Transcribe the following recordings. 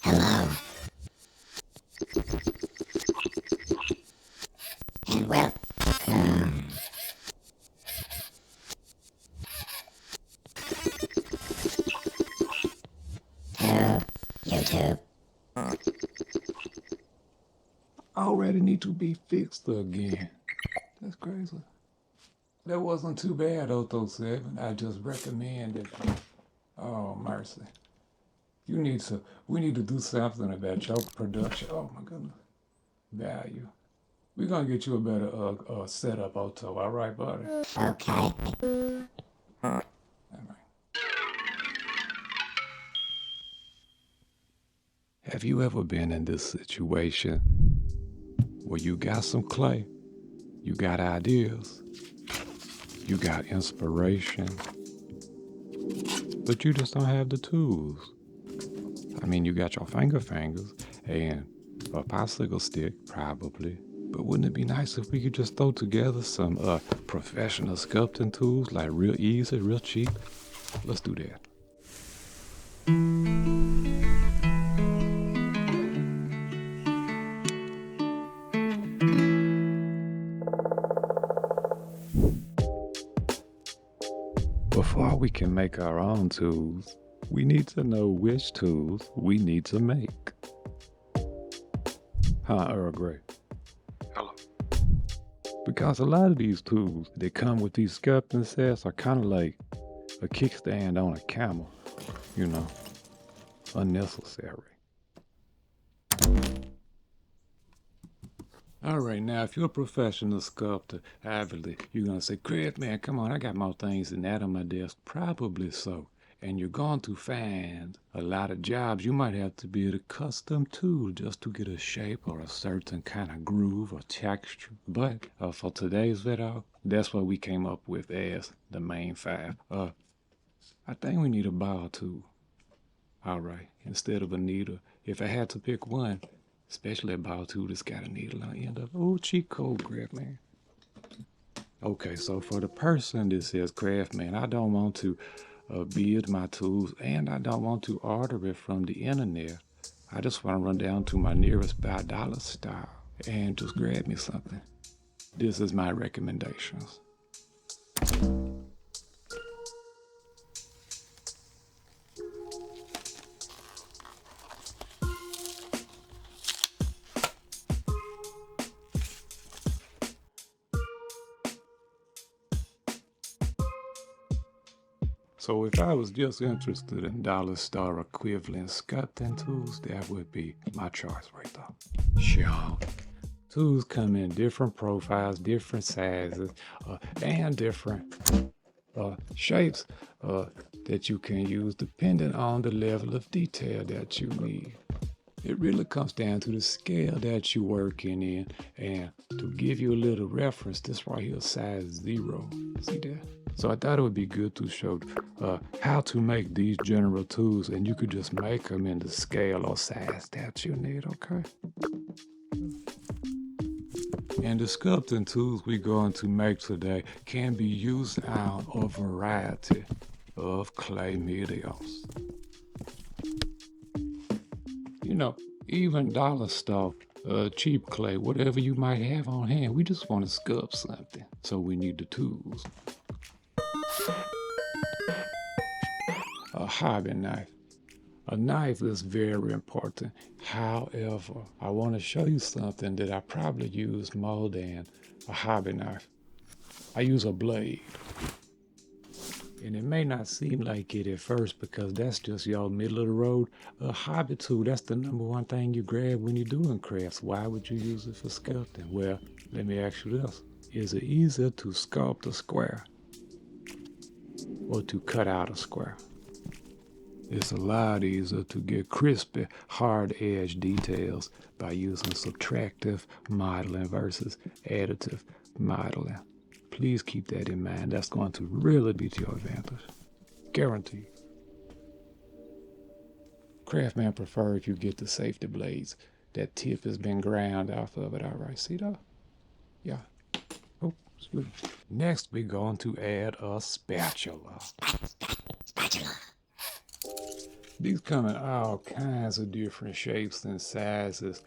Hello. And welcome to YouTube. Already need to be fixed again. That's crazy. That wasn't too bad, 007. I just recommend it. Oh, mercy. We need to do something about your production. Oh my goodness. Value. We're gonna get you a better setup, Otto. All right, buddy? Okay. All right. Have you ever been in this situation where you got some clay, you got ideas, you got inspiration, but you just don't have the tools? I mean, you got your fingers and a popsicle stick, probably. But wouldn't it be nice if we could just throw together some professional sculpting tools, like real easy, real cheap? Let's do that. Before we can make our own tools, we need to know which tools we need to make. Huh, Earl Grey? Hello. Because a lot of these tools that come with these sculpting sets are kind of like a kickstand on a camel, you know, unnecessary. All right, now if you're a professional sculptor, obviously you're gonna say, Craig, man, come on, I got more things than that on my desk. Probably so. And you're going to find a lot of jobs you might have to be a custom tool just to get a shape or a certain kind of groove or texture. But for today's video, that's what we came up with as the main 5. I think we need a bar tool. All right, instead of a needle. If I had to pick one, especially a bar tool that's got a needle on the end of it. Oh, cheat code, Craftman. Okay, so for the person that says Craftman, I don't want to build my tools, and I don't want to order it from the internet. I just want to run down to my nearest $5 store and just grab me something. This is my recommendations. So if I was just interested in dollar store equivalent sculpting tools, that would be my choice right there. Sure. Tools come in different profiles, different sizes, and different shapes that you can use depending on the level of detail that you need. It really comes down to the scale that you're working in. And to give you a little reference, this right here, size 0. See that? So I thought it would be good to show how to make these general tools, and you could just make them in the scale or size that you need, okay? And the sculpting tools we're going to make today can be used on a variety of clay mediums. You know, even dollar store, cheap clay, whatever you might have on hand, we just want to sculpt something, so we need the tools. A hobby knife. A knife is very important. However, I want to show you something that I probably use more than a hobby knife. I use a blade. And it may not seem like it at first because that's just your middle of the road. A hobby tool, that's the #1 thing you grab when you're doing crafts. Why would you use it for sculpting? Well, let me ask you this. Is it easier to sculpt a square or to cut out a square? It's a lot easier to get crispy, hard-edged details by using subtractive modeling versus additive modeling. Please keep that in mind. That's going to really be to your advantage. Guaranteed. Craftsman prefer if you get the safety blades. That tip has been ground off of it. All right, see that? Yeah. Oh, excuse me. Next, we're going to add a spatula. Spatula. These come in all kinds of different shapes and sizes,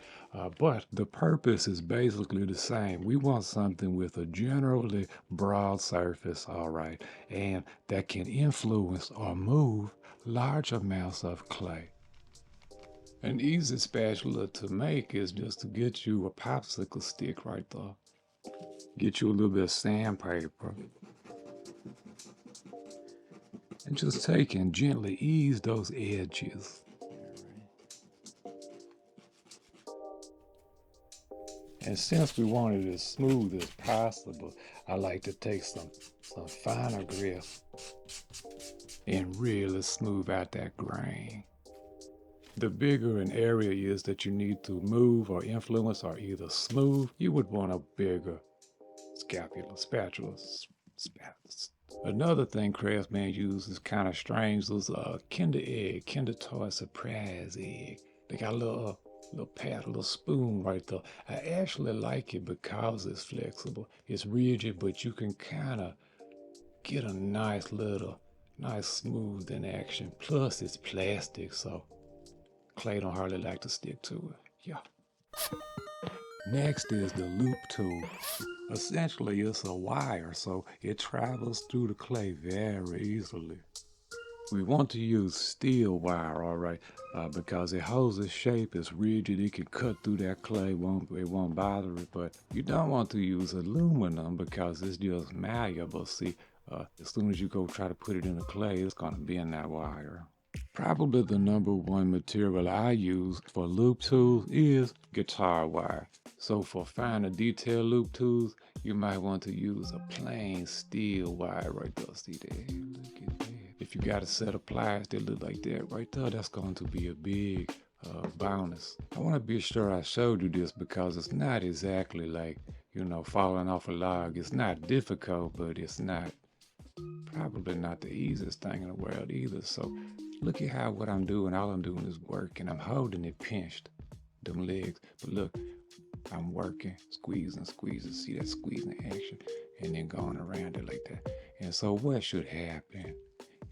but the purpose is basically the same. We want something with a generally broad surface, all right, and that can influence or move large amounts of clay. An easy spatula to make is just to get you a popsicle stick right there. Get you a little bit of sandpaper. And just take and gently ease those edges. And since we want it as smooth as possible, I like to take some finer grip and really smooth out that grain. The bigger an area is that you need to move or influence or either smooth, you would want a bigger spatula. Another thing craftsmen use is kind of strange. Those Kinder Toy surprise egg. They got a little pad, a little spoon right there. I actually like it because it's flexible. It's rigid, but you can kind of get a nice smooth in action. Plus it's plastic, so clay don't hardly like to stick to it. Yeah. Next is the loop tool. Essentially, it's a wire, so it travels through the clay very easily. We want to use steel wire, all right, because it holds its shape, it's rigid, it can cut through that clay, it won't bother it, but you don't want to use aluminum because it's just malleable. See, as soon as you go try to put it in the clay, it's going to bend that wire. Probably the number one material I use for loop tools is guitar wire. So for finer detail loop tools, you might want to use a plain steel wire right there. See there? Look at that. If you got a set of pliers that look like that right there, that's going to be a big bonus. I want to be sure I showed you this because it's not exactly like, falling off a log. It's not difficult, but it's probably not the easiest thing in the world either. So look at how what I'm doing, all I'm doing is working. I'm holding it pinched, them legs. But look, I'm working, squeezing. See that squeezing action? And then going around it like that. And so what should happen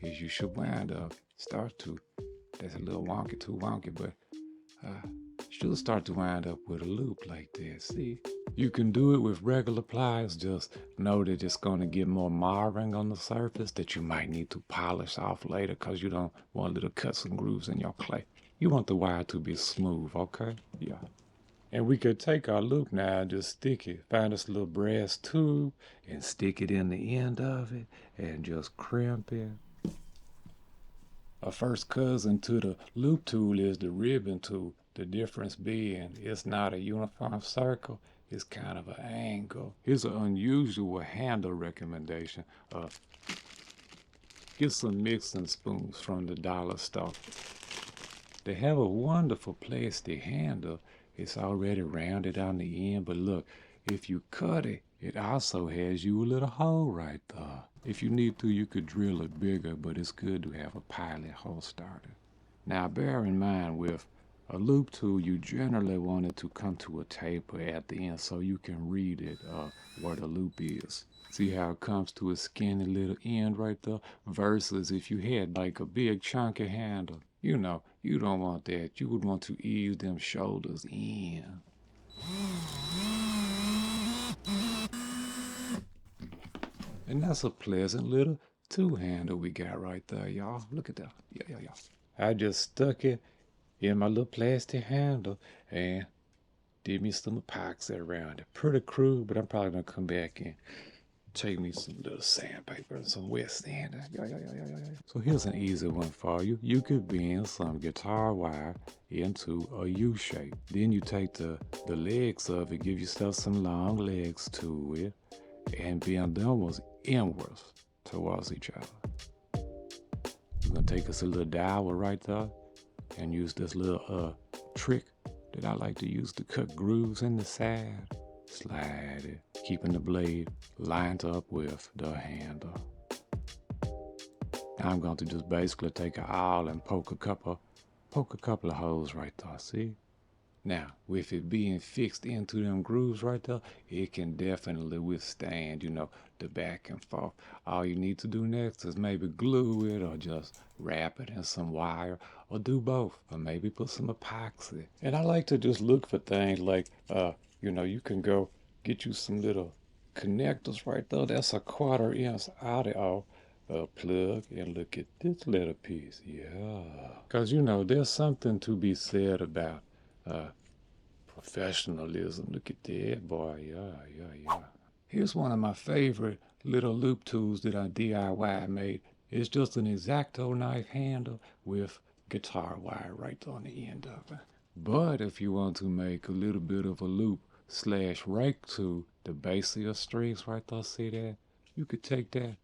is you should wind up, that's a little wonky, too wonky, but should start to wind up with a loop like this. See? You can do it with regular pliers, just know that it's going to get more marring on the surface that you might need to polish off later because you don't want little cuts and grooves in your clay. You want the wire to be smooth, okay? Yeah. And we could take our loop now and just stick it. Find this little brass tube and stick it in the end of it and just crimp it. A first cousin to the loop tool is the ribbon tool. The difference being it's not a uniform circle, it's kind of an angle. Here's an unusual handle recommendation. Get some mixing spoons from the dollar store. They have a wonderful plastic handle. It's already rounded on the end, but look, if you cut it, it also has you a little hole right there. If you need to, you could drill it bigger, but it's good to have a pilot hole starter. Now bear in mind, with a loop tool, you generally want it to come to a taper at the end so you can read it where the loop is. See how it comes to a skinny little end right there? Versus if you had like a big chunky handle. You don't want that. You would want to ease them shoulders in. And that's a pleasant little two-hander we got right there, y'all. Look at that. Yeah. I just stuck it in my little plastic handle and did me some epoxy around it. Pretty crude, but I'm probably gonna come back and take me some little sandpaper and some wet sand. Yeah. So here's an easy one for you. You could bend some guitar wire into a U shape. Then you take the legs of it, give yourself some long legs to it, and bend them almost inwards towards each other. We're gonna take us a little dowel right there and use this little trick that I like to use to cut grooves in the side. Slide it, keeping the blade lined up with the handle. Now I'm going to just basically take an awl and poke a couple of holes right there, see? Now, with it being fixed into them grooves right there, it can definitely withstand, the back and forth. All you need to do next is maybe glue it or just wrap it in some wire or do both or maybe put some epoxy. And I like to just look for things like, you can go get you some little connectors right there. That's a 1/4 inch audio plug, and look at this little piece. Yeah. Because, there's something to be said about professionalism. Look at that, boy. Yeah. Here's one of my favorite little loop tools that I DIY made. It's just an X-Acto knife handle with guitar wire right on the end of it. But if you want to make a little bit of a loop / rake tool, the base of your strings right there, see that? You could take that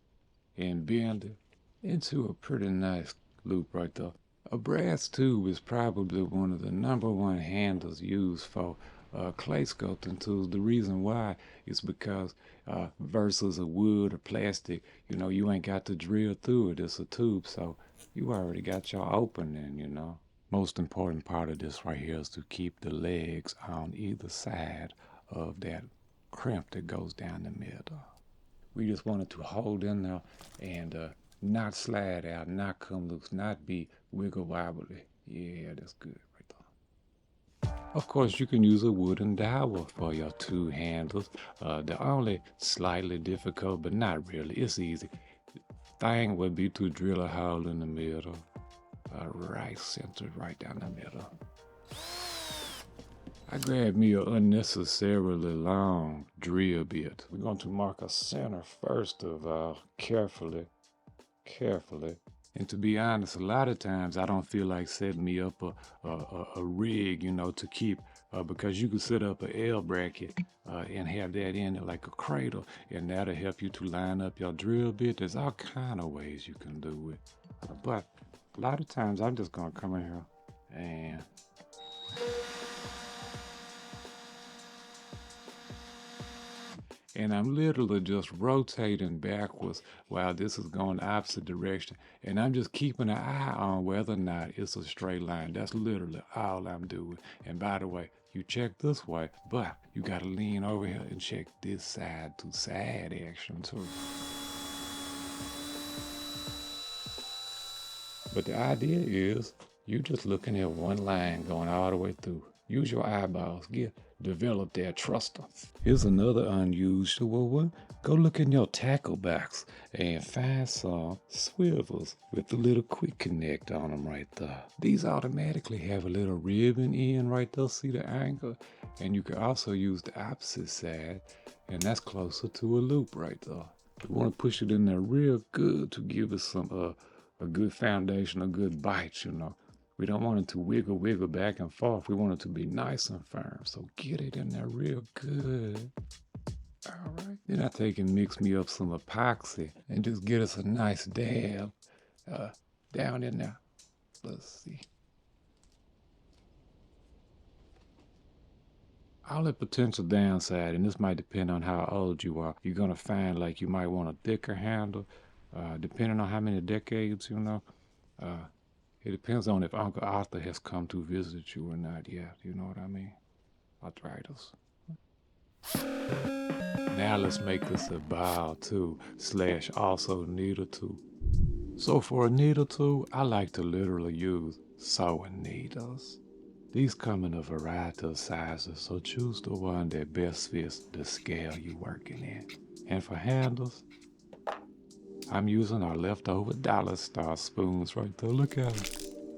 and bend it into a pretty nice loop right there. A brass tube is probably one of the #1 handles used for clay sculpting tools. The reason why is because versus a wood or plastic, you ain't got to drill through it. It's a tube, so you already got your opening. Most important part of this right here is to keep the legs on either side of that crimp that goes down the middle. We just wanted to hold in there and not slide out, not come loose, not be wiggle wobbly. Yeah, that's good right there. Of course, you can use a wooden dowel for your two handles. The only slightly difficult, but not really, it's easy, thing would be to drill a hole in the middle, right centered right down the middle. I grabbed me an unnecessarily long drill bit. We're going to mark a center first of all, carefully. And to be honest, a lot of times I don't feel like setting me up a rig, to keep, because you could set up an L bracket and have that in it like a cradle, and that'll help you to line up your drill bit. There's all kind of ways you can do it. But a lot of times I'm just going to come in here and I'm literally just rotating backwards while this is going the opposite direction. And I'm just keeping an eye on whether or not it's a straight line. That's literally all I'm doing. And by the way, you check this way, but you got to lean over here and check this side to side action too. But the idea is you just looking at one line going all the way through. Use your eyeballs. Develop that truster. Here's another unusual one. Go look in your tackle box and find some swivels with a little quick connect on them right there. These automatically have a little ribbon in right there. See the angle? And you can also use the opposite side, and that's closer to a loop right there. You want to push it in there real good to give it some a good foundation, a good bite, We don't want it to wiggle back and forth. We want it to be nice and firm. So get it in there real good. All right. Then I take and mix me up some epoxy and just get us a nice dab down in there. Let's see. All the potential downside, and this might depend on how old you are, you're going to find like you might want a thicker handle, depending on how many decades, It depends on if Uncle Arthur has come to visit you or not yet. You know what I mean? Arthritis. Now let's make this a bow tool / also needle tool. So for a needle tool, I like to literally use sewing needles. These come in a variety of sizes, so choose the one that best fits the scale you're working in. And for handles, I'm using our leftover dollar star spoons right there. Look at them.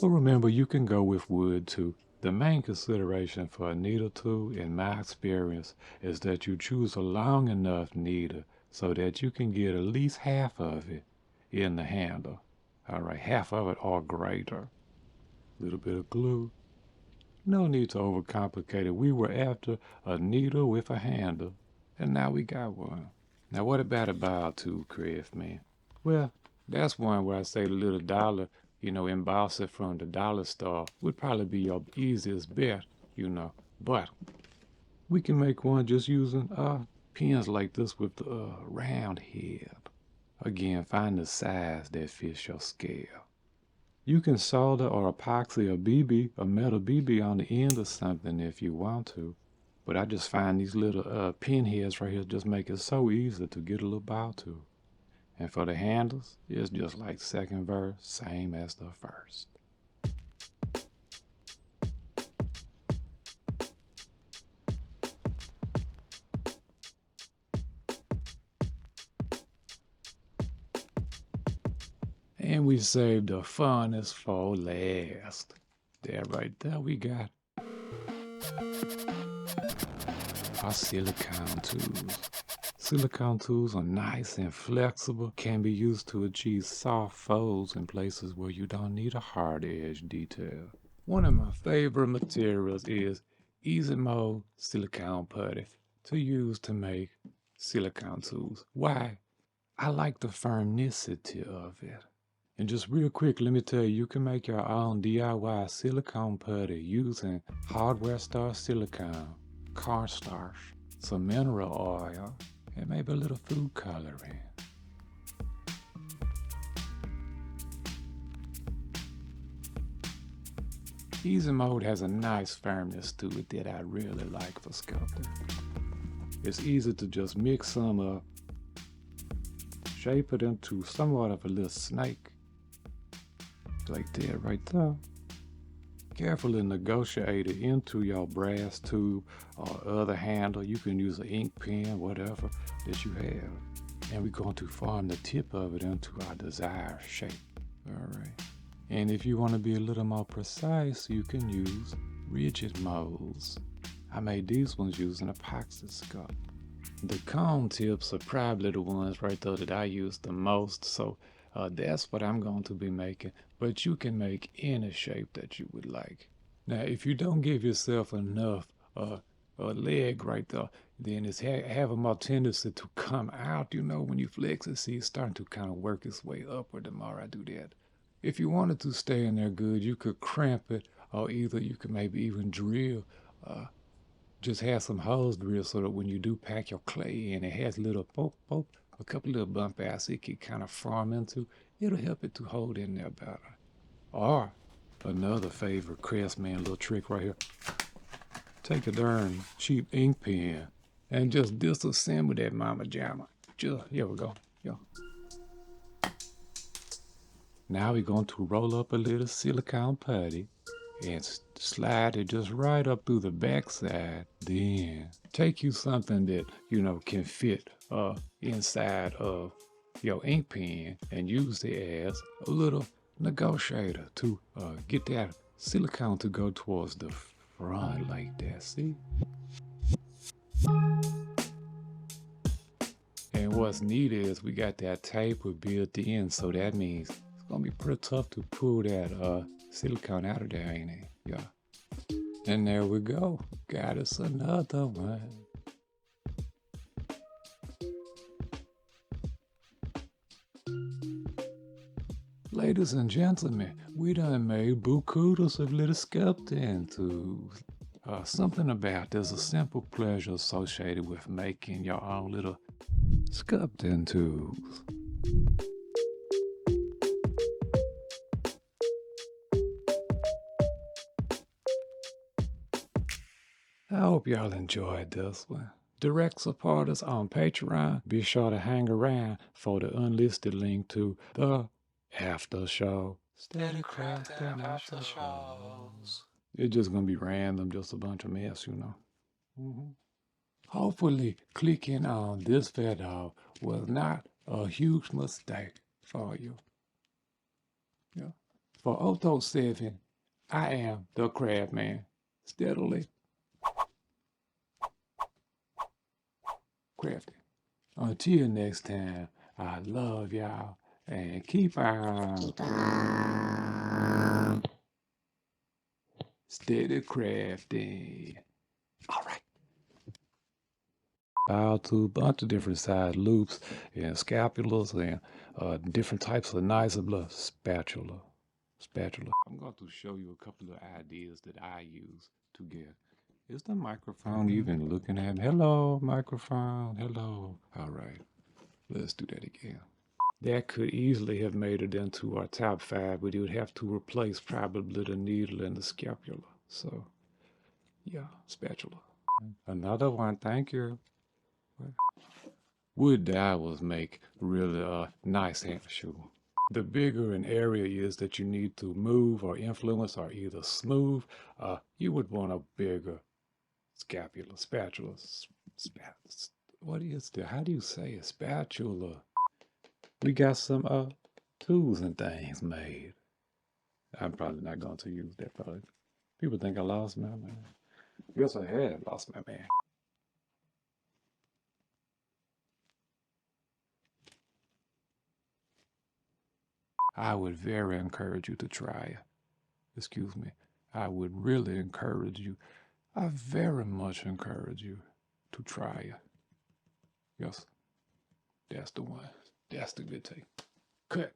But remember, you can go with wood too. The main consideration for a needle tool, in my experience, is that you choose a long enough needle so that you can get at least half of it in the handle. All right, half of it or greater. A little bit of glue. No need to overcomplicate it. We were after a needle with a handle, and now we got one. Now what about a bow tool, Craft Man? Well, that's one where I say the little dollar, emboss it from the dollar store would probably be your easiest bet, But we can make one just using pins like this with the round head. Again, find the size that fits your scale. You can solder or epoxy a metal BB on the end of something if you want to. But I just find these little pinheads right here just make it so easy to get a little bow to. And for the handles, it's just like second verse, same as the first. And we saved the funnest for last. There, right there, we got our silicone tools. Silicone tools are nice and flexible, can be used to achieve soft folds in places where you don't need a hard edge detail. One of my favorite materials is easy mold silicone putty to use to make silicone tools. Why? I like the firmnicity of it. And just real quick, let me tell you, you can make your own DIY silicone putty using hardware store silicone, cornstarch, some mineral oil, and maybe a little food coloring. Easy Mode has a nice firmness to it that I really like for sculpting. It's easy to just mix some up, shape it into somewhat of a little snake, like that right there. Carefully negotiate it into your brass tube or other handle. You can use an ink pen, whatever that you have. And we're going to form the tip of it into our desired shape. All right. And if you want to be a little more precise, you can use rigid molds. I made these ones using epoxy sculpt. The cone tips are probably the ones right there that I use the most, so that's what I'm going to be making. But you can make any shape that you would like. Now, if you don't give yourself enough leg right there, then it's have a more tendency to come out, you know, when you flex it. See, it's starting to kind of work its way upward the more I do that. If you wanted to stay in there good, you could cramp it, or either you could maybe even drill, just have some holes drilled so that when you do pack your clay in, it has little poke, a couple little bump outs it can kind of form into. It'll help it to hold in there better. Or another favorite craftsman little trick right here. Take a darn cheap ink pen and just disassemble that mama jamma. Just, here we go. Yeah. Now we're going to roll up a little silicone putty and slide it just right up through the backside. Then take you something that, you know, can fit inside of your ink pen and use it as a little negotiator to get that silicone to go towards the front like that, see? And what's neat is we got that taper built in, so that means it's gonna be pretty tough to pull that silicone out of there, ain't it? Yeah. And there we go. Got us another one. Ladies and gentlemen, we done made bukudas of little sculpting tools. Something about there's a simple pleasure associated with making your own little sculpting tools. I hope y'all enjoyed this one. Direct supporters on Patreon, be sure to hang around for the unlisted link to the after show. Steady crafting after shows. It's just gonna be random, just a bunch of mess, you know. Hopefully, clicking on this video was not a huge mistake for you. Yeah. For Otto 7, I am the Crab Man. Steadily crafting. Until next time, I love y'all and keep on steady crafting. All right. Out to a bunch of different size loops and scapulas and different types of nice little spatula. I'm going to show you a couple of ideas that I use to get. Is the microphone even looking at me? Hello, microphone. Hello. All right. Let's do that again. That could easily have made it into our top 5, but you would have to replace probably the needle and the scapula. So, yeah, spatula. Another one, thank you. Wood dowels make really nice hand shoe. The bigger an area is that you need to move or influence or either smooth, you would want a bigger spatula. What is that? How do you say it? Spatula. We got some tools and things made. I'm probably not going to use that. Probably people think I lost my man. Yes, I had lost my man. I would very encourage you to try it. Excuse me. I would really encourage you. I very much encourage you to try it. Yes, that's the one. That's the good take. Cut.